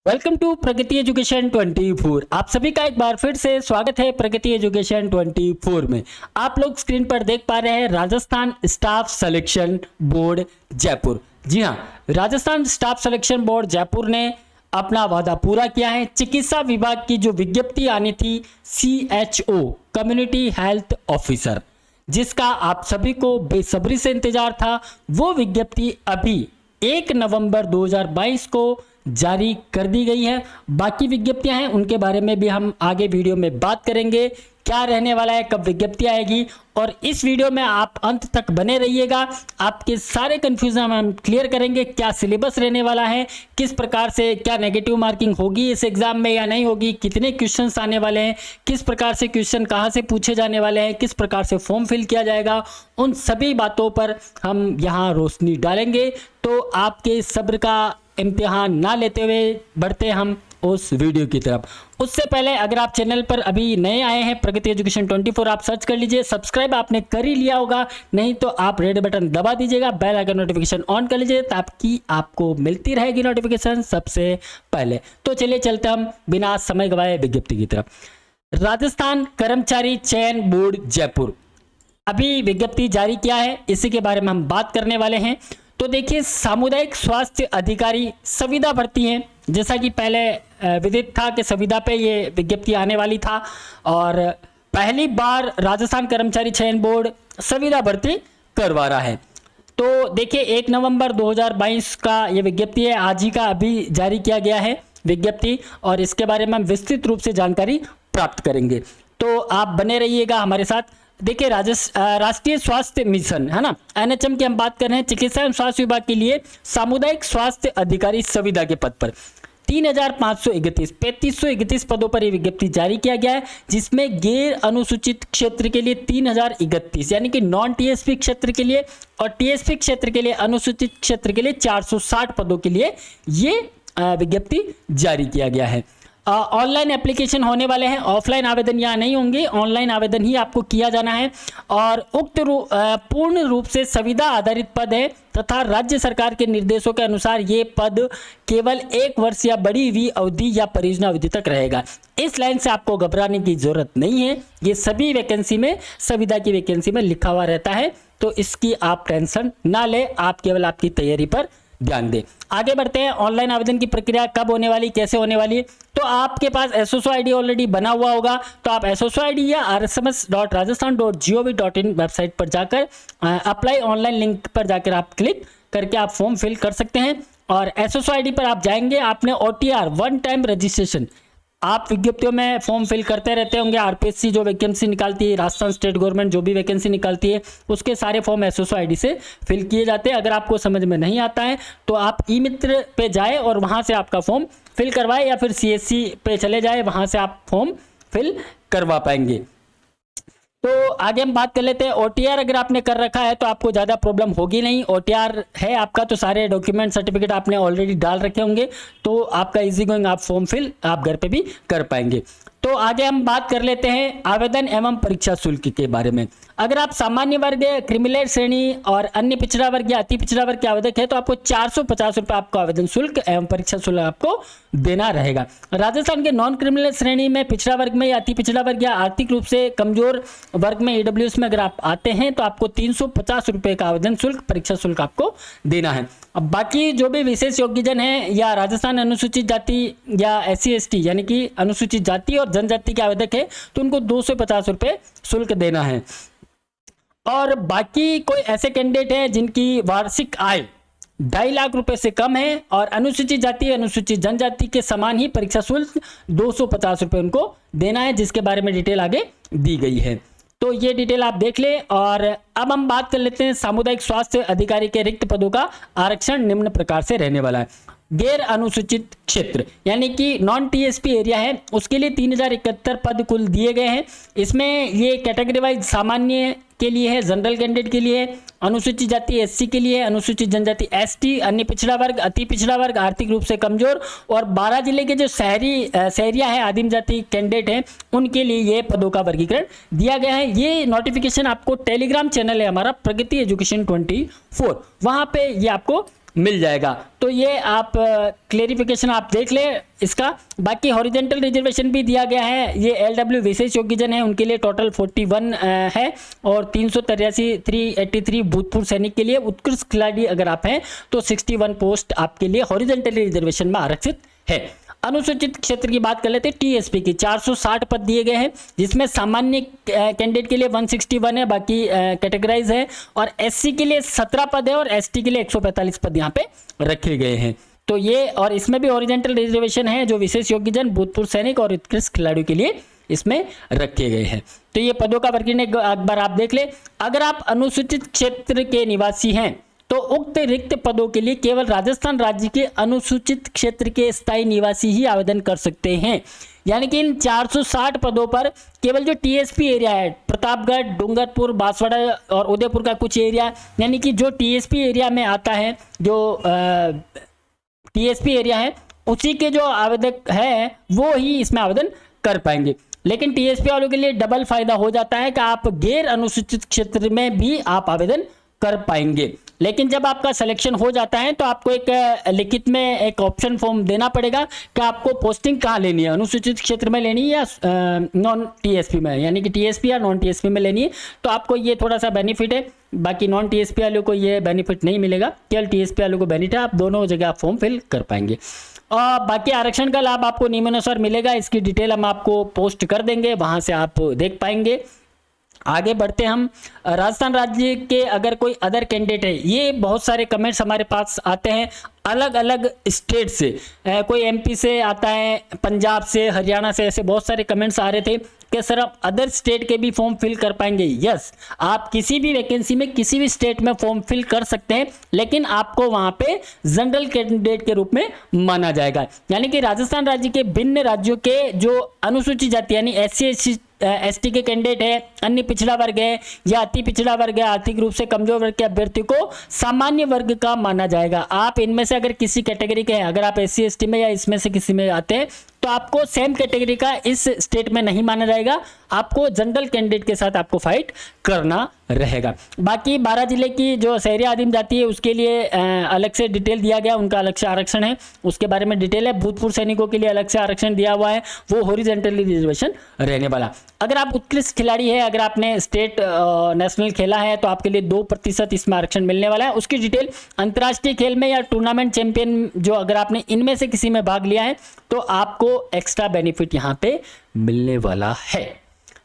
Welcome to Pragati education 24। आप सभी का एक बार फिर से स्वागत है प्रगति एजुकेशन 24 में। आप लोग स्क्रीन पर देख पा रहे हैं Rajasthan staff selection board Jaipur. जी हाँ, Rajasthan staff selection board Jaipur ने अपना वादा पूरा किया है। चिकित्सा विभाग की जो विज्ञप्ति आनी थी CHO कम्युनिटी हेल्थ ऑफिसर, जिसका आप सभी को बेसब्री से इंतजार था, वो विज्ञप्ति अभी 1 नवंबर 2022 को जारी कर दी गई है। बाकी विज्ञप्तियां हैं उनके बारे में भी हम आगे वीडियो में बात करेंगे, क्या रहने वाला है, कब विज्ञप्ति आएगी। और इस वीडियो में आप अंत तक बने रहिएगा, आपके सारे कंफ्यूजन हम क्लियर करेंगे। क्या सिलेबस रहने वाला है, किस प्रकार से, क्या नेगेटिव मार्किंग होगी इस एग्जाम में या नहीं होगी, कितने क्वेश्चंस आने वाले हैं, किस प्रकार से क्वेश्चन कहां से पूछे जाने वाले हैं, किस प्रकार से फॉर्म फिल किया जाएगा, उन सभी बातों पर हम यहां रोशनी डालेंगे। तो आपके सब्र का इम्तिहान ना लेते हुए बढ़ते हम उस वीडियो की तरफ। उससे पहले अगर आप चैनल पर अभी नए आए हैं प्रगति एजुकेशन 24, आप सर्च कर लीजिए। सब्सक्राइब आपने कर ही लिया होगा, नहीं तो आप रेड बटन दबा दीजिएगा, बेल आइकन नोटिफिकेशन ऑन कर लीजिए ताकि आपको मिलती रहेगी नोटिफिकेशन सबसे पहले। तो चलिए चलते हम बिना समय गवाए विज्ञप्ति की तरफ। राजस्थान कर्मचारी चयन बोर्ड जयपुर अभी विज्ञप्ति जारी किया है, इसी के बारे में हम बात करने वाले हैं। तो देखिए, सामुदायिक स्वास्थ्य अधिकारी संविदा भर्ती है। जैसा कि पहले विदित था कि संविदा पे ये विज्ञप्ति आने वाली था, और पहली बार राजस्थान कर्मचारी चयन बोर्ड संविदा भर्ती करवा रहा है। तो देखिए, 1 नवंबर 2022 का ये विज्ञप्ति है, आज ही का अभी जारी किया गया है विज्ञप्ति, और इसके बारे में हम विस्तृत रूप से जानकारी प्राप्त करेंगे। तो आप बने रहिएगा हमारे साथ। देखिए, राष्ट्रीय स्वास्थ्य मिशन है ना, NHM की हम बात कर रहे हैं। चिकित्सा एवं स्वास्थ्य विभाग के लिए सामुदायिक स्वास्थ्य अधिकारी संविदा के पद पर 3531 पदों पर यह विज्ञप्ति जारी किया गया है, जिसमें गैर अनुसूचित क्षेत्र के लिए 3031 यानी कि नॉन TSP क्षेत्र के लिए, और TSP क्षेत्र के लिए, अनुसूचित क्षेत्र के लिए 460 पदों के लिए ये विज्ञप्ति जारी किया गया है। ऑनलाइन एप्लीकेशन होने वाले हैं, ऑफलाइन आवेदन यहाँ नहीं होंगे, ऑनलाइन आवेदन ही आपको किया जाना है। और उक्त पूर्ण रूप से संविदा आधारित पद है तथा राज्य सरकार के निर्देशों के अनुसार ये पद केवल 1 वर्ष या बढ़ी हुई अवधि या परियोजना अवधि तक रहेगा। इस लाइन से आपको घबराने की जरूरत नहीं है, ये सभी वैकेंसी में, संविदा की वैकेंसी में लिखा हुआ रहता है, तो इसकी आप टेंशन ना ले, आप केवल आपकी तैयारी पर ध्यान दें। आगे बढ़ते हैं। ऑनलाइन आवेदन की प्रक्रिया कब होने वाली, कैसे होने वाली, तो आपके पास SSO ID ऑलरेडी बना हुआ होगा, तो आप SSO ID या rsms.rajasthan.gov.in वेबसाइट पर जाकर अप्लाई ऑनलाइन लिंक पर जाकर आप क्लिक करके आप फॉर्म फिल कर सकते हैं। और SSO ID पर आप जाएंगे, आपने OTR 1 टाइम रजिस्ट्रेशन, आप विज्ञप्तियों में फॉर्म फिल करते रहते होंगे। RPSC जो वैकेंसी निकालती है, राजस्थान स्टेट गवर्नमेंट जो भी वैकेंसी निकालती है, उसके सारे फॉर्म SSO ID से फिल किए जाते हैं। अगर आपको समझ में नहीं आता है तो आप ई-मित्र पे जाए और वहां से आपका फॉर्म फिल करवाए, या फिर CSC पे चले जाए, वहां से आप फॉर्म फिल करवा पाएंगे। तो आगे हम बात कर लेते हैं। OTR अगर आपने कर रखा है तो आपको ज़्यादा प्रॉब्लम होगी नहीं। OTR है आपका तो सारे डॉक्यूमेंट सर्टिफिकेट आपने ऑलरेडी डाल रखे होंगे, तो आपका इजी गोइंग आप फॉर्म फिल आप घर पे भी कर पाएंगे। तो आगे हम बात कर लेते हैं आवेदन एवं परीक्षा शुल्क के बारे में। अगर आप सामान्य वर्ग, क्रिमिनल श्रेणी और अन्य पिछड़ा वर्ग या अति पिछड़ा वर्ग के आवेदक है तो आपको 450 रुपये आपको आवेदन शुल्क एवं परीक्षा शुल्क आपको देना रहेगा। राजस्थान के नॉन क्रिमिनल श्रेणी में, पिछड़ा वर्ग में या अति पिछड़ा वर्ग या आर्थिक रूप से कमजोर वर्ग में, EWS में अगर आप आते हैं तो आपको 350 रुपये का आवेदन शुल्क, परीक्षा शुल्क आपको देना है। अब बाकी जो भी विशेष योग्यजन है या राजस्थान अनुसूचित जाति या SC ST यानी कि अनुसूचित जाति और जनजाति के आवेदक है तो उनको 250 रुपये शुल्क देना है। और बाकी कोई ऐसे कैंडिडेट हैं जिनकी वार्षिक आय 2.5 लाख रुपए से कम है और अनुसूचित जाति, अनुसूचित जनजाति के समान ही परीक्षा शुल्क 250 रुपये उनको देना है, जिसके बारे में डिटेल आगे दी गई है। तो ये डिटेल आप देख लें। और अब हम बात कर लेते हैं सामुदायिक स्वास्थ्य अधिकारी के रिक्त पदों का आरक्षण निम्न प्रकार से रहने वाला है। गैर अनुसूचित क्षेत्र यानी कि नॉन TSP एरिया है, उसके लिए 3071 पद कुल दिए गए हैं। इसमें ये कैटेगरी वाइज सामान्य के लिए है, जनरल कैंडिडेट के लिए, अनुसूचित जाति SC के लिए, अनुसूचित जनजाति ST, अन्य पिछड़ा वर्ग, अति पिछड़ा वर्ग, आर्थिक रूप से कमजोर, और 12 जिले के जो शहरिया है, आदिम जाति कैंडिडेट हैं, उनके लिए ये पदों का वर्गीकरण दिया गया है। ये नोटिफिकेशन आपको टेलीग्राम चैनल है हमारा प्रगति एजुकेशन 24, वहां पे ये आपको मिल जाएगा। तो ये आप क्लेरिफिकेशन आप देख ले इसका। बाकी हॉरिजेंटल रिजर्वेशन भी दिया गया है। ये LW विशेष योग्यजन है, उनके लिए टोटल 41 है और 383 भूतपूर्व सैनिक के लिए। उत्कृष्ट खिलाड़ी अगर आप हैं तो 61 पोस्ट आपके लिए हॉरिजेंटल रिजर्वेशन में आरक्षित है। अनुसूचित क्षेत्र की बात कर लेते हैं। टीएसपी की 460 पद दिए गए हैं, जिसमें सामान्य कैंडिडेट के लिए 161 है, बाकी कैटेगराइज है। और एससी के लिए 17 पद है और एसटी के लिए 145 पद यहाँ पे रखे गए हैं। तो ये, और इसमें भी हॉरिजेंटल रिजर्वेशन है जो विशेष योग्यजन, भूतपूर्व सैनिक और उत्कृष्ट खिलाड़ियों के लिए इसमें रखे गए हैं। तो ये पदों का वर्गीकरण एक बार आप देख ले। अगर आप अनुसूचित क्षेत्र के निवासी हैं तो उक्त रिक्त पदों के लिए केवल राजस्थान राज्य के अनुसूचित क्षेत्र के स्थायी निवासी ही आवेदन कर सकते हैं। यानी कि इन 460 पदों पर केवल जो टीएसपी एरिया है, प्रतापगढ़, डूंगरपुर, बांसवाड़ा और उदयपुर का कुछ एरिया, यानी कि जो टीएसपी एरिया में आता है, जो टीएसपी एरिया है, उसी के जो आवेदक है वो ही इसमें आवेदन कर पाएंगे। लेकिन टीएसपी वालों के लिए डबल फायदा हो जाता है कि आप गैर अनुसूचित क्षेत्र में भी आप आवेदन कर पाएंगे। लेकिन जब आपका सिलेक्शन हो जाता है तो आपको एक लिखित में एक ऑप्शन फॉर्म देना पड़ेगा कि आपको पोस्टिंग कहाँ लेनी है, अनुसूचित क्षेत्र में लेनी है या नॉन टीएसपी में, यानी कि टीएसपी या नॉन टीएसपी में लेनी है। तो आपको ये थोड़ा सा बेनिफिट है, बाकी नॉन टीएसपी वालों को ये बेनिफिट नहीं मिलेगा, केवल टीएसपी वालों को बेनिफिट है। आप दोनों जगह फॉर्म फिल कर पाएंगे। और बाकी आरक्षण का लाभ आपको नियमानुसार मिलेगा, इसकी डिटेल हम आपको पोस्ट कर देंगे, वहाँ से आप देख पाएंगे। आगे बढ़ते हम। राजस्थान राज्य के अगर कोई अदर कैंडिडेट है, ये बहुत सारे कमेंट्स हमारे पास आते हैं अलग अलग स्टेट से, कोई एमपी से आता है, पंजाब से, हरियाणा से, ऐसे बहुत सारे कमेंट्स आ रहे थे कि सर आप अदर स्टेट के भी फॉर्म फिल कर पाएंगे। यस, आप किसी भी वैकेंसी में किसी भी स्टेट में फॉर्म फिल कर सकते हैं, लेकिन आपको वहां पे जनरल कैंडिडेट के रूप में माना जाएगा। यानी कि राजस्थान राज्य के भिन्न राज्यों के जो अनुसूचित जाति यानी SC ST के कैंडिडेट है, अन्य पिछड़ा वर्ग है या अति पिछड़ा वर्ग है, आर्थिक रूप से कमजोर वर्ग के अभ्यर्थी को सामान्य वर्ग का माना जाएगा। आप इनमें से अगर किसी कैटेगरी के हैं, अगर आप SC ST में या इसमें से किसी में आते हैं तो आपको सेम कैटेगरी का इस स्टेट में नहीं माना जाएगा, आपको जनरल कैंडिडेट के साथ आपको फाइट करना रहेगा। बाकी 12 जिले की जो शहरी आदिम जाति है उसके लिए अलग से डिटेल दिया गया, उनका अलग से आरक्षण है, उसके बारे में डिटेल है। भूतपूर्व सैनिकों के लिए अलग से आरक्षण दिया हुआ है, वो हॉरिजॉन्टली रिजर्वेशन रहने वाला। अगर आप उत्कृष्ट खिलाड़ी है, अगर आपने स्टेट नेशनल खेला है तो आपके लिए 2% इसमें आरक्षण मिलने वाला है। उसकी डिटेल अंतर्राष्ट्रीय खेल में या टूर्नामेंट चैंपियन जो अगर आपने इनमें से किसी में भाग लिया है तो आपको एक्स्ट्रा बेनिफिट यहाँ पे मिलने वाला है।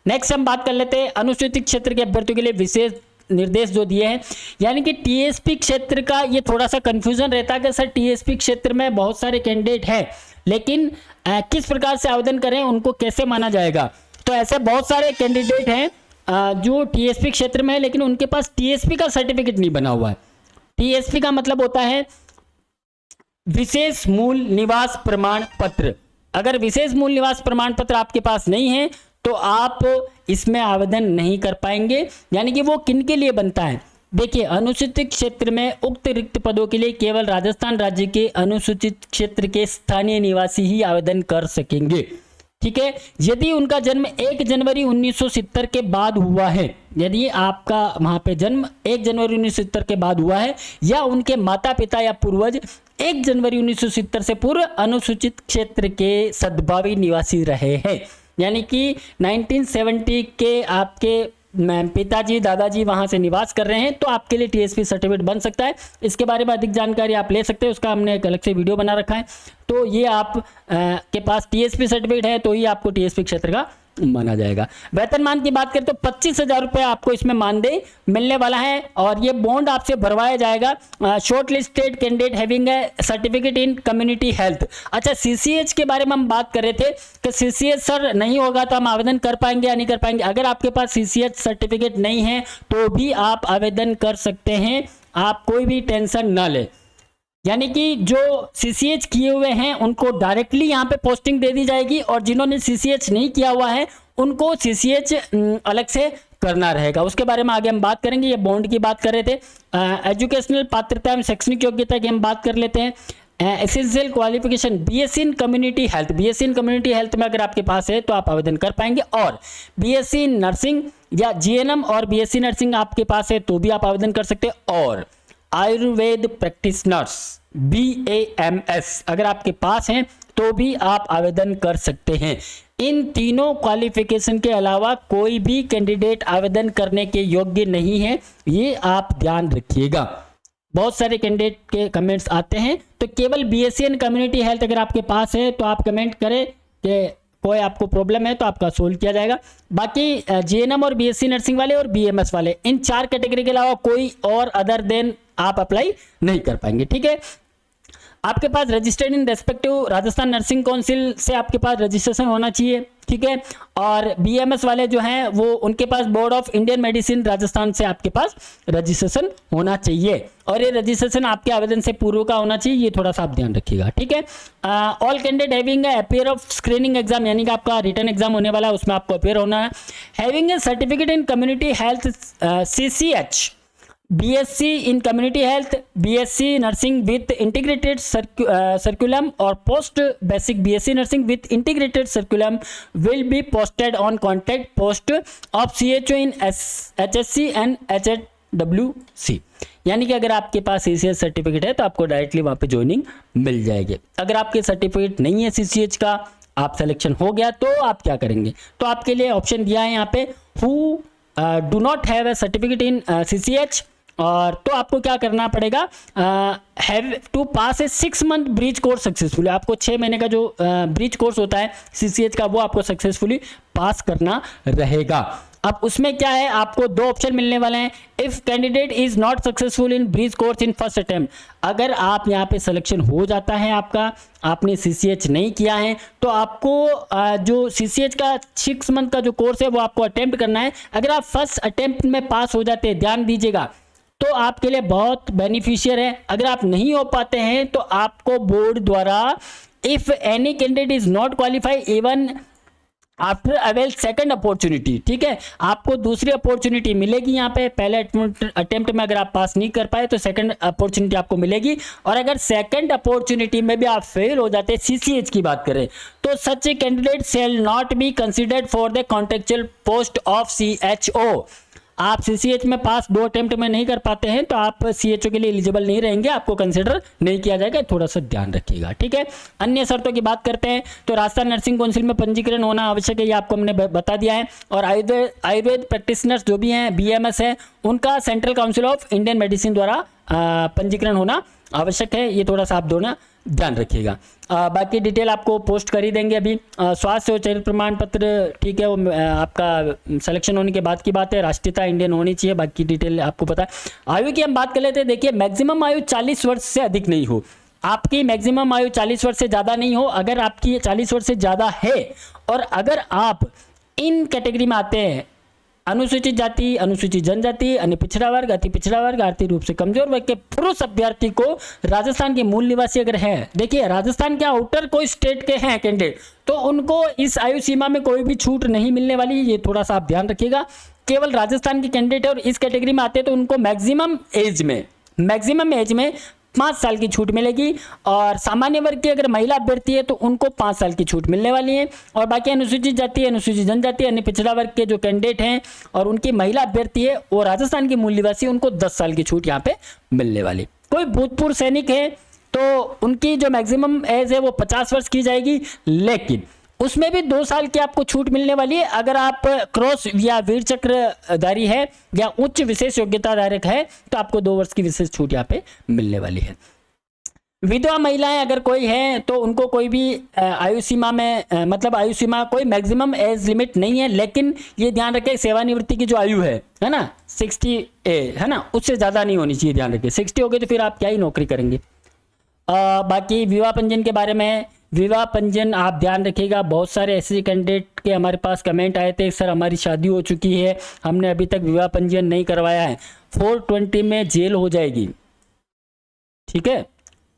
नेक्स्ट हम बात कर लेते हैं अनुसूचित क्षेत्र के अभ्यर्थियों के लिए विशेष निर्देश जो दिए हैं। यानी कि टीएसपी क्षेत्र का ये थोड़ा सा कंफ्यूजन रहता है कि सर टीएसपी क्षेत्र में बहुत सारे कैंडिडेट हैं, लेकिन किस प्रकार से आवेदन करें, उनको कैसे माना जाएगा। तो ऐसे बहुत सारे कैंडिडेट हैं जो टीएसपी क्षेत्र में है, लेकिन उनके पास टीएसपी का सर्टिफिकेट नहीं बना हुआ है। टीएसपी का मतलब होता है विशेष मूल निवास प्रमाण पत्र। अगर विशेष मूल निवास प्रमाण पत्र आपके पास नहीं है तो आप इसमें आवेदन नहीं कर पाएंगे। यानी कि वो किन के लिए बनता है, देखिए अनुसूचित क्षेत्र में उक्त रिक्त पदों के लिए केवल राजस्थान राज्य के अनुसूचित क्षेत्र के स्थानीय निवासी ही आवेदन कर सकेंगे। ठीक है, यदि उनका जन्म 1 जनवरी 1970 के बाद हुआ है, यदि आपका वहां पे जन्म 1 जनवरी 1970 के बाद हुआ है या उनके माता पिता या पूर्वज 1 जनवरी 1970 से पूर्व अनुसूचित क्षेत्र के सद्भावी निवासी रहे हैं, यानी कि 1970 के आपके पिताजी दादाजी वहां से निवास कर रहे हैं, तो आपके लिए टीएसपी सर्टिफिकेट बन सकता है। इसके बारे में अधिक जानकारी आप ले सकते हैं, उसका हमने एक अलग से वीडियो बना रखा है। तो ये आप के पास टीएसपी सर्टिफिकेट है तो ही आपको टीएसपी क्षेत्र का माना जाएगा। वेतनमान की बात करें तो 25,000 रुपये आपको इसमें मानदेय मिलने वाला है और ये बॉन्ड आपसे भरवाया जाएगा। Short listed candidate having a certificate in community health. अच्छा, सीसीएच के बारे में हम बात कर रहे थे कि सीसीएच सर नहीं होगा तो हम आवेदन कर पाएंगे या नहीं कर पाएंगे। अगर आपके पास सीसीएच सर्टिफिकेट नहीं है तो भी आप आवेदन कर सकते हैं, आप कोई भी टेंशन ना ले। यानी कि जो सीसीएच किए हुए हैं उनको डायरेक्टली यहाँ पे पोस्टिंग दे दी जाएगी और जिन्होंने सीसीएच नहीं किया हुआ है उनको सीसीएच अलग से करना रहेगा। उसके बारे में आगे हम बात करेंगे। ये बॉन्ड की बात कर रहे थे। एजुकेशनल पात्रता एवं शैक्षणिक योग्यता की हम बात कर लेते हैं। Essential qualification BSc in community health. BSc in community health में अगर आपके पास है तो आप आवेदन कर पाएंगे, और बीएससी नर्सिंग या जीएनएम और बीएससी नर्सिंग आपके पास है तो भी आप आवेदन कर सकते हैं। और आयुर्वेद प्रैक्टिशनर्स BAMS अगर आपके पास हैं तो भी आप आवेदन कर सकते हैं। इन तीनों क्वालिफिकेशन के अलावा कोई भी कैंडिडेट आवेदन करने के योग्य नहीं है, ये आप ध्यान रखिएगा। बहुत सारे कैंडिडेट के कमेंट्स आते हैं, तो केवल BSc इन कम्युनिटी हेल्थ अगर आपके पास है तो आप कमेंट करें कि कोई आपको प्रॉब्लम है तो आपका सोल्व किया जाएगा। बाकी GNM और BSc नर्सिंग वाले और BMS वाले, इन 4 कैटेगरी के अलावा कोई और अदर देन आप अप्लाई नहीं कर पाएंगे। ठीक है, आपके पास registered in respective Rajasthan nursing council से आपके पास रजिस्ट्रेशन होना चाहिए। ठीक है, और BMS वाले जो हैं वो उनके पास board of Indian medicine Rajasthan से आपके पास रजिस्ट्रेशन होना चाहिए, और ये रजिस्ट्रेशन आपके आवेदन से पूर्व का होना चाहिए, ये थोड़ा सा आप ध्यान रखिएगा। ठीक है, all candidate having appear of screening exam, यानी कि आपका रिटर्न एग्जाम होने वाला है, उसमें आपको अपेयर होना है। Having a certificate in community health CCH, BSc in community health, BSc nursing with integrated curriculum और post basic BSc nursing with integrated curriculum will be posted on contact post of CHO in HSC and HWC। यानी कि अगर आपके पास CCH certificate है तो आपको directly वहाँ पे ज्वाइनिंग मिल जाएगी। अगर आपके सर्टिफिकेट नहीं है CCH का, आप सिलेक्शन हो गया तो आप क्या करेंगे, तो आपके लिए ऑप्शन दिया है यहाँ पे who do not have a certificate in CCH, और तो आपको क्या करना पड़ेगा, have to pass a 6 month bridge course successfully. आपको 6 महीने का जो ब्रीच कोर्स होता है CCH का, वो आपको सक्सेसफुली पास करना रहेगा। अब उसमें क्या है, आपको 2 ऑप्शन मिलने वाले हैं। If candidate is not successful in breach course in first attempt, अगर आप यहाँ पे सिलेक्शन हो जाता है आपका, आपने CCH नहीं किया है, तो आपको जो CCH का 6 मंथ का जो कोर्स है वो आपको अटेम्प्ट करना है। अगर आप फर्स्ट अटेम्प्ट में पास हो जाते हैं, ध्यान दीजिएगा, तो आपके लिए बहुत बेनिफिशियल है। अगर आप नहीं हो पाते हैं तो आपको बोर्ड द्वारा if any candidate is not qualify even after avail second opportunity, ठीक है, आपको दूसरी अपॉर्चुनिटी मिलेगी। यहाँ पे पहले अटेम्प्ट में अगर आप पास नहीं कर पाए तो सेकंड अपॉर्चुनिटी आपको मिलेगी, और अगर सेकंड अपॉर्चुनिटी में भी आप फेल हो जाते हैं, CCH की बात करें, तो such a candidate shall not be considered for the contractual post of CHO। आप CCH में पास 2 अटेम्प्ट में नहीं कर पाते हैं तो आप CHO के लिए एलिजिबल नहीं रहेंगे, आपको कंसिडर नहीं किया जाएगा, थोड़ा सा ध्यान रखिएगा। ठीक है, अन्य शर्तों की बात करते हैं तो राजस्थान नर्सिंग काउंसिल में पंजीकरण होना आवश्यक है, ये आपको हमने बता दिया है। और आयुर्वेद प्रैक्टिशनर्स जो भी हैं BMS है, उनका central council of Indian medicine द्वारा पंजीकरण होना आवश्यक है, ये थोड़ा सा आप दोनों ध्यान रखिएगा। बाकी डिटेल आपको पोस्ट कर ही देंगे अभी। स्वास्थ्य और चयन प्रमाण पत्र, ठीक है, वो आपका सिलेक्शन होने के बाद की बात है, राष्ट्रीयता इंडियन होनी चाहिए, बाकी डिटेल आपको पता है। आयु की हम बात कर लेते हैं। देखिए, मैक्सिमम आयु 40 वर्ष से अधिक नहीं हो, आपकी मैक्सिमम आयु 40 वर्ष से ज़्यादा नहीं हो। अगर आपकी 40 वर्ष से ज़्यादा है और अगर आप इन कैटेगरी में आते हैं, अनुसूचित जाति, अनुसूचित जनजाति, अन्य पिछड़ा वर्ग, अति पिछड़ा वर्ग, आर्थिक रूप से कमजोर वर्ग के पुरुष अभ्यर्थी को राजस्थान के मूल निवासी अगर है, देखिए राजस्थान के आउटर कोई स्टेट के हैं कैंडिडेट, तो उनको इस आयु सीमा में कोई भी छूट नहीं मिलने वाली, ये थोड़ा सा आप ध्यान रखिएगा। केवल राजस्थान के कैंडिडेट और इस कैटेगरी में आते हैं तो उनको मैक्सिमम एज में 5 साल की छूट मिलेगी, और सामान्य वर्ग की अगर महिला अभ्यर्थी है तो उनको 5 साल की छूट मिलने वाली है। और बाकी अनुसूचित जाति, अनुसूचित जनजाति, अन्य पिछड़ा वर्ग के जो कैंडिडेट हैं और उनकी महिला अभ्यर्थी है वो राजस्थान के मूल निवासी, उनको 10 साल की छूट यहाँ पे मिलने वाली। कोई भूतपूर्व सैनिक है तो उनकी जो मैक्सिमम एज है वो 50 वर्ष की जाएगी, लेकिन उसमें भी 2 साल की आपको छूट मिलने वाली है। अगर आप क्रॉस या वीर चक्रधारी है या उच्च विशेष योग्यता धारक है तो आपको 2 वर्ष की विशेष छूट यहाँ पे मिलने वाली है। विधवा महिलाएं अगर कोई है तो उनको कोई भी आयु सीमा में मतलब आयु सीमा कोई मैक्सिमम एज लिमिट नहीं है, लेकिन ये ध्यान रखें सेवानिवृत्ति की जो आयु है ना 60 है ना, उससे ज़्यादा नहीं होनी चाहिए, ध्यान रखें। 60 हो गई तो फिर आप क्या ही नौकरी करेंगे। बाकी विवाह पंजीयन के बारे में, विवाह पंजीयन आप ध्यान रखिएगा। बहुत सारे ऐसे कैंडिडेट के हमारे पास कमेंट आए थे, सर हमारी शादी हो चुकी है, हमने अभी तक विवाह पंजीयन नहीं करवाया है, 420 में जेल हो जाएगी। ठीक है,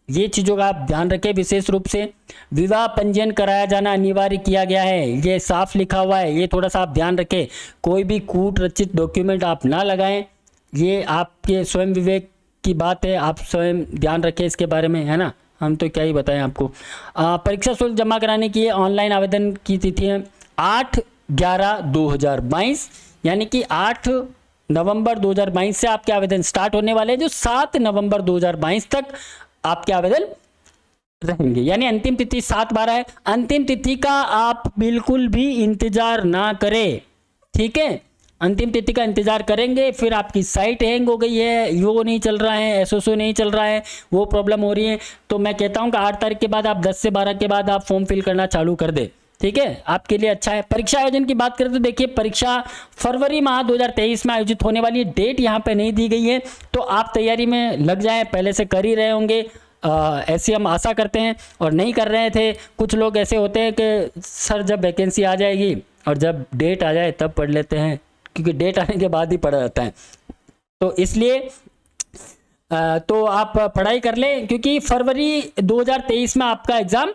ये चीज़ों का आप ध्यान रखें। विशेष रूप से विवाह पंजीयन कराया जाना अनिवार्य किया गया है, ये साफ लिखा हुआ है, ये थोड़ा सा आप ध्यान रखें। कोई भी कूट रचित डॉक्यूमेंट आप ना लगाएं, ये आपके स्वयं विवेक की बात है, आप स्वयं ध्यान रखें इसके बारे में, है ना, हम तो क्या ही बताएं आपको। परीक्षा शुल्क जमा कराने की ऑनलाइन आवेदन की तिथि है 8/11/2022, यानी कि 8 नवंबर 2022 से आपके आवेदन स्टार्ट होने वाले हैं, जो 7 नवंबर 2022 तक आपके आवेदन रहेंगे। यानी अंतिम तिथि 7/12 है। अंतिम तिथि का आप बिल्कुल भी इंतजार ना करें, ठीक है। अंतिम तिथि का इंतजार करेंगे फिर आपकी साइट हैंग हो गई है, वो नहीं चल रहा है, एसओसो नहीं चल रहा है, वो प्रॉब्लम हो रही है, तो मैं कहता हूं कि 8 तारीख के बाद आप 10 से 12 के बाद आप फॉर्म फिल करना चालू कर दे, ठीक है, आपके लिए अच्छा है। परीक्षा आयोजन की बात करें तो देखिए परीक्षा फरवरी माह 2023 में आयोजित होने वाली है। डेट यहाँ पे नहीं दी गई है, तो आप तैयारी में लग जाएं, पहले से कर ही रहे होंगे, ऐसी हम आशा करते हैं। और नहीं कर रहे थे, कुछ लोग ऐसे होते हैं कि सर जब वैकेंसी आ जाएगी और जब डेट आ जाए तब पढ़ लेते हैं, क्योंकि डेट आने के बाद ही पढ़ा जाता है, तो इसलिए तो आप पढ़ाई कर लें, क्योंकि फरवरी 2023 में आपका एग्ज़ाम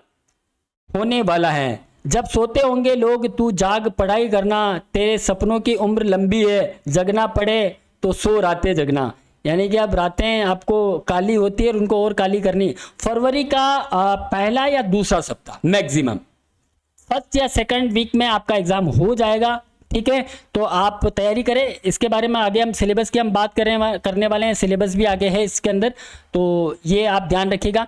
होने वाला है। जब सोते होंगे लोग, तू जाग पढ़ाई करना, तेरे सपनों की उम्र लंबी है, जगना पड़े तो सो रातें जगना। यानी कि अब रातें आपको काली होती है और उनको और काली करनी। फरवरी का पहला या दूसरा सप्ताह मैक्सिमम, फर्स्ट या सेकंड वीक में आपका एग्ज़ाम हो जाएगा, ठीक है। तो आप तैयारी करें। इसके बारे में आगे हम सिलेबस की हम बात करने वाले हैं, सिलेबस भी आगे है इसके अंदर, तो ये आप ध्यान रखिएगा।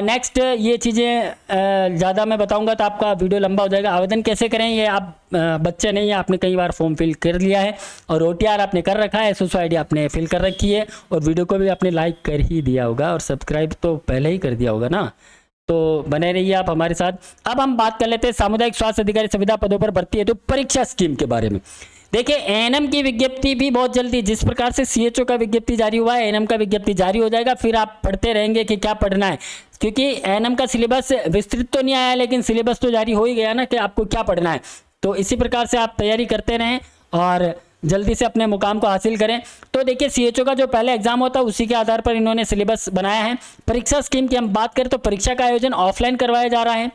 नेक्स्ट ये चीज़ें ज़्यादा मैं बताऊंगा तो आपका वीडियो लंबा हो जाएगा। आवेदन कैसे करें, ये आप बच्चे नहीं है, आपने कई बार फॉर्म फिल कर लिया है और OTR आपने कर रखा है, एसओसो ID आपने फिल कर रखी है और वीडियो को भी आपने लाइक कर ही दिया होगा और सब्सक्राइब तो पहले ही कर दिया होगा ना, तो बने रहिए आप हमारे साथ। अब हम बात कर लेते हैं सामुदायिक स्वास्थ्य अधिकारी संविदा पदों पर भर्ती है तो परीक्षा स्कीम के बारे में। देखिए एएनएम की विज्ञप्ति भी बहुत जल्दी, जिस प्रकार से CHO का विज्ञप्ति जारी हुआ है, एएनएम का विज्ञप्ति जारी हो जाएगा, फिर आप पढ़ते रहेंगे कि क्या पढ़ना है, क्योंकि एएनएम का सिलेबस विस्तृत तो नहीं आया, लेकिन सिलेबस तो जारी हो ही गया ना कि आपको क्या पढ़ना है। तो इसी प्रकार से आप तैयारी करते रहें और जल्दी से अपने मुकाम को हासिल करें। तो देखिए CHO का जो पहला एग्जाम होता है उसी के आधार पर इन्होंने सिलेबस बनाया है। परीक्षा स्कीम की हम बात करें तो परीक्षा का आयोजन ऑफलाइन करवाया जा रहा है,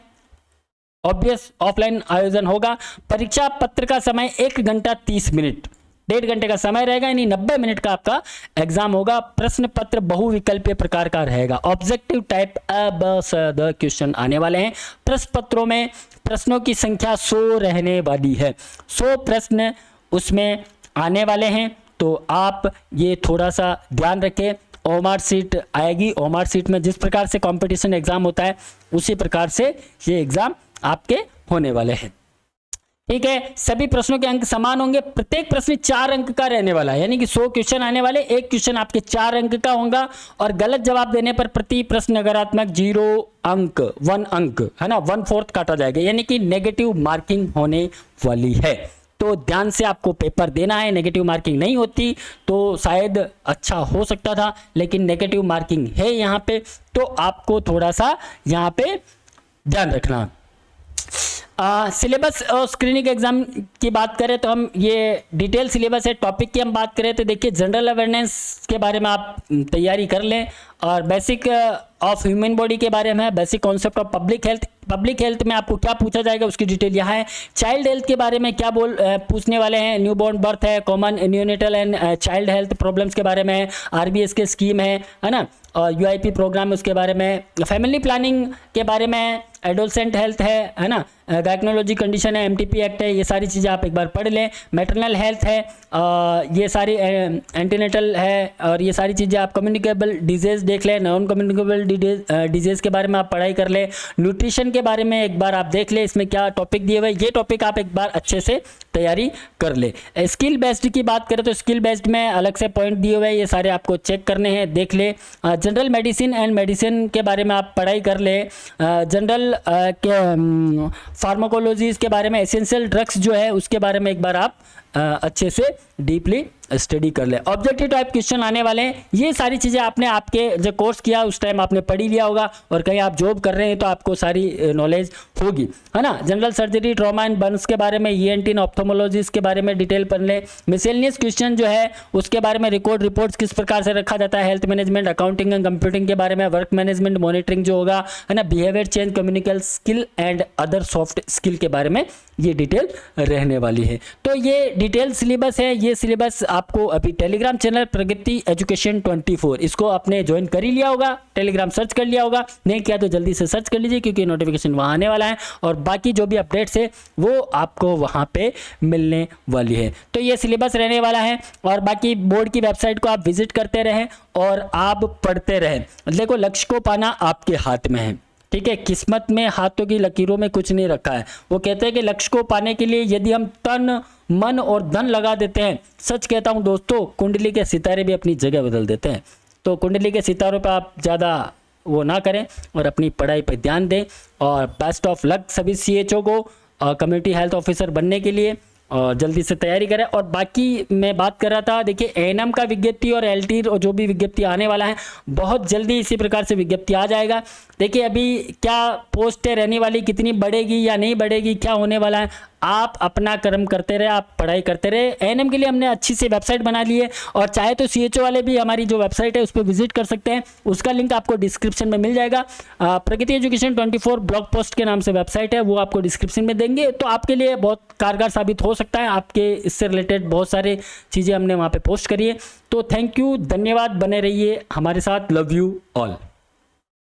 ऑब्वियस ऑफलाइन आयोजन होगा। परीक्षा पत्र का समय 1 घंटा 30 मिनट, 1.5 घंटे का समय रहेगा, यानी 90 मिनट का आपका एग्जाम होगा। प्रश्न पत्र बहुविकल्पीय प्रकार का रहेगा, ऑब्जेक्टिव टाइप द क्वेश्चन आने वाले हैं। प्रश्न पत्रों में प्रश्नों की संख्या 100 रहने वाली है, 100 प्रश्न उसमें आने वाले हैं, तो आप ये थोड़ा सा ध्यान रखें। ओमार सीट आएगी, ओमार सीट में जिस प्रकार से कंपटीशन एग्जाम होता है उसी प्रकार से ये एग्जाम आपके होने वाले हैं, ठीक है। सभी प्रश्नों के अंक समान होंगे, प्रत्येक प्रश्न 4 अंक का रहने वाला है, यानी कि 100 क्वेश्चन आने वाले, एक क्वेश्चन आपके 4 अंक का होगा और गलत जवाब देने पर प्रति प्रश्न नकारात्मक 0 अंक 1 अंक है ना, 1/4 काटा जाएगा, यानी कि नेगेटिव मार्किंग होने वाली है। तो ध्यान से आपको पेपर देना है, नेगेटिव मार्किंग नहीं होती तो शायद अच्छा हो सकता था, लेकिन नेगेटिव मार्किंग है यहाँ पे, तो आपको थोड़ा सा यहाँ पे ध्यान रखना। सिलेबस और स्क्रीनिंग एग्जाम की बात करें तो हम ये डिटेल सिलेबस है। टॉपिक की हम बात करें तो देखिए जनरल अवेयरनेस के बारे में आप तैयारी कर लें और बेसिक ऑफ ह्यूमन बॉडी के बारे में, basic concept of public health. Public health में आपको क्या पूछा जाएगा उसकी डिटेल यहाँ है। चाइल्ड हेल्थ के बारे में क्या पूछने वाले हैं, न्यूबॉर्न बर्थ है, common neonatal and child health problems के बारे में, RBS के स्कीम है ना, और UIP प्रोग्राम उसके बारे में, फैमिली प्लानिंग के बारे में, एडोलसेंट हेल्थ है ना, गायक्नोलॉजी कंडीशन है, MTP एक्ट है, ये सारी चीज़ें आप एक बार पढ़ लें। मैटरनल हेल्थ है, ये सारी एंटीनेटल है, और ये सारी चीज़ें आप कम्युनिकेबल डिजीज़ देख लें, नॉन कम्युनिकेबल डिजीज़ के बारे में आप पढ़ाई कर लें। न्यूट्रिशन के बारे में एक बार आप देख लें, इसमें क्या टॉपिक दिए हुए, ये टॉपिक आप एक बार अच्छे से तैयारी कर ले। स्किल बेस्ड की बात करें तो स्किल बेस्ड में अलग से पॉइंट दिए हुए हैं, ये सारे आपको चेक करने हैं, देख ले। जनरल मेडिसिन एंड मेडिसिन के बारे में आप पढ़ाई कर ले। जनरल के फार्माकोलॉजीज के बारे में, एसेंशियल ड्रग्स जो है उसके बारे में एक बार आप अच्छे से डीपली स्टडी कर ले। ऑब्जेक्टिव टाइप क्वेश्चन आने वाले हैं, ये सारी चीज़ें आपने आपके जो कोर्स किया उस टाइम आपने पढ़ी लिया होगा, और कहीं आप जॉब कर रहे हैं तो आपको सारी नॉलेज होगी, है ना। General surgery, trauma and Burns के बारे में, ENT एंड ऑप्थोमोलॉजिस्ट के बारे में डिटेल पढ़ लें। मिसेलिनियस क्वेश्चन जो है उसके बारे में, रिपोर्ट्स किस प्रकार से रखा जाता है, health management, accounting and computing के बारे में, वर्क मैनेजमेंट, मॉनिटरिंग जो होगा, है ना, behaviour change, communication skill and other soft skill के बारे में ये डिटेल रहने वाली है। तो ये डिटेल सिलेबस है, ये सिलेबस आपको अभी टेलीग्राम चैनल प्रगति एजुकेशन 24 इसको आपने ज्वाइन कर ही लिया होगा, टेलीग्राम सर्च कर लिया होगा, नहीं किया तो जल्दी से सर्च कर लीजिए क्योंकि नोटिफिकेशन वहाँ आने वाला है और बाकी जो भी अपडेट्स है वो आपको वहाँ पे मिलने वाली है। तो ये सिलेबस रहने वाला है और बाकी बोर्ड की वेबसाइट को आप विजिट करते रहें और आप पढ़ते रहें। देखो, लक्ष्य को पाना आपके हाथ में है, ठीक है, किस्मत में हाथों की लकीरों में कुछ नहीं रखा है। वो कहते हैं कि लक्ष्य को पाने के लिए यदि हम तन मन और धन लगा देते हैं, सच कहता हूं दोस्तों, कुंडली के सितारे भी अपनी जगह बदल देते हैं। तो कुंडली के सितारों पर आप ज़्यादा वो ना करें और अपनी पढ़ाई पर ध्यान दें और बेस्ट ऑफ लक सभी CHO को कम्युनिटी हेल्थ ऑफिसर बनने के लिए और जल्दी से तैयारी करें। और बाकी मैं बात कर रहा था, देखिए ANM का विज्ञप्ति और LT और जो भी विज्ञप्ति आने वाला है बहुत जल्दी इसी प्रकार से विज्ञप्ति आ जाएगा। देखिए अभी क्या पोस्टें रहने वाली, कितनी बढ़ेगी या नहीं बढ़ेगी, क्या होने वाला है, आप अपना कर्म करते रहे, आप पढ़ाई करते रहे। ANM के लिए हमने अच्छी सी वेबसाइट बना ली है और चाहे तो CHO वाले भी हमारी जो वेबसाइट है उस पर विजिट कर सकते हैं, उसका लिंक आपको डिस्क्रिप्शन में मिल जाएगा। प्रगति एजुकेशन 24 ब्लॉग पोस्ट के नाम से वेबसाइट है, वो आपको डिस्क्रिप्शन में देंगे, तो आपके लिए बहुत कारगर साबित हो सकता है। आपके इससे रिलेटेड बहुत सारे चीज़ें हमने वहाँ पे पोस्ट करी है। तो थैंक यू, धन्यवाद, बने रहिए हमारे साथ, लव यू ऑल।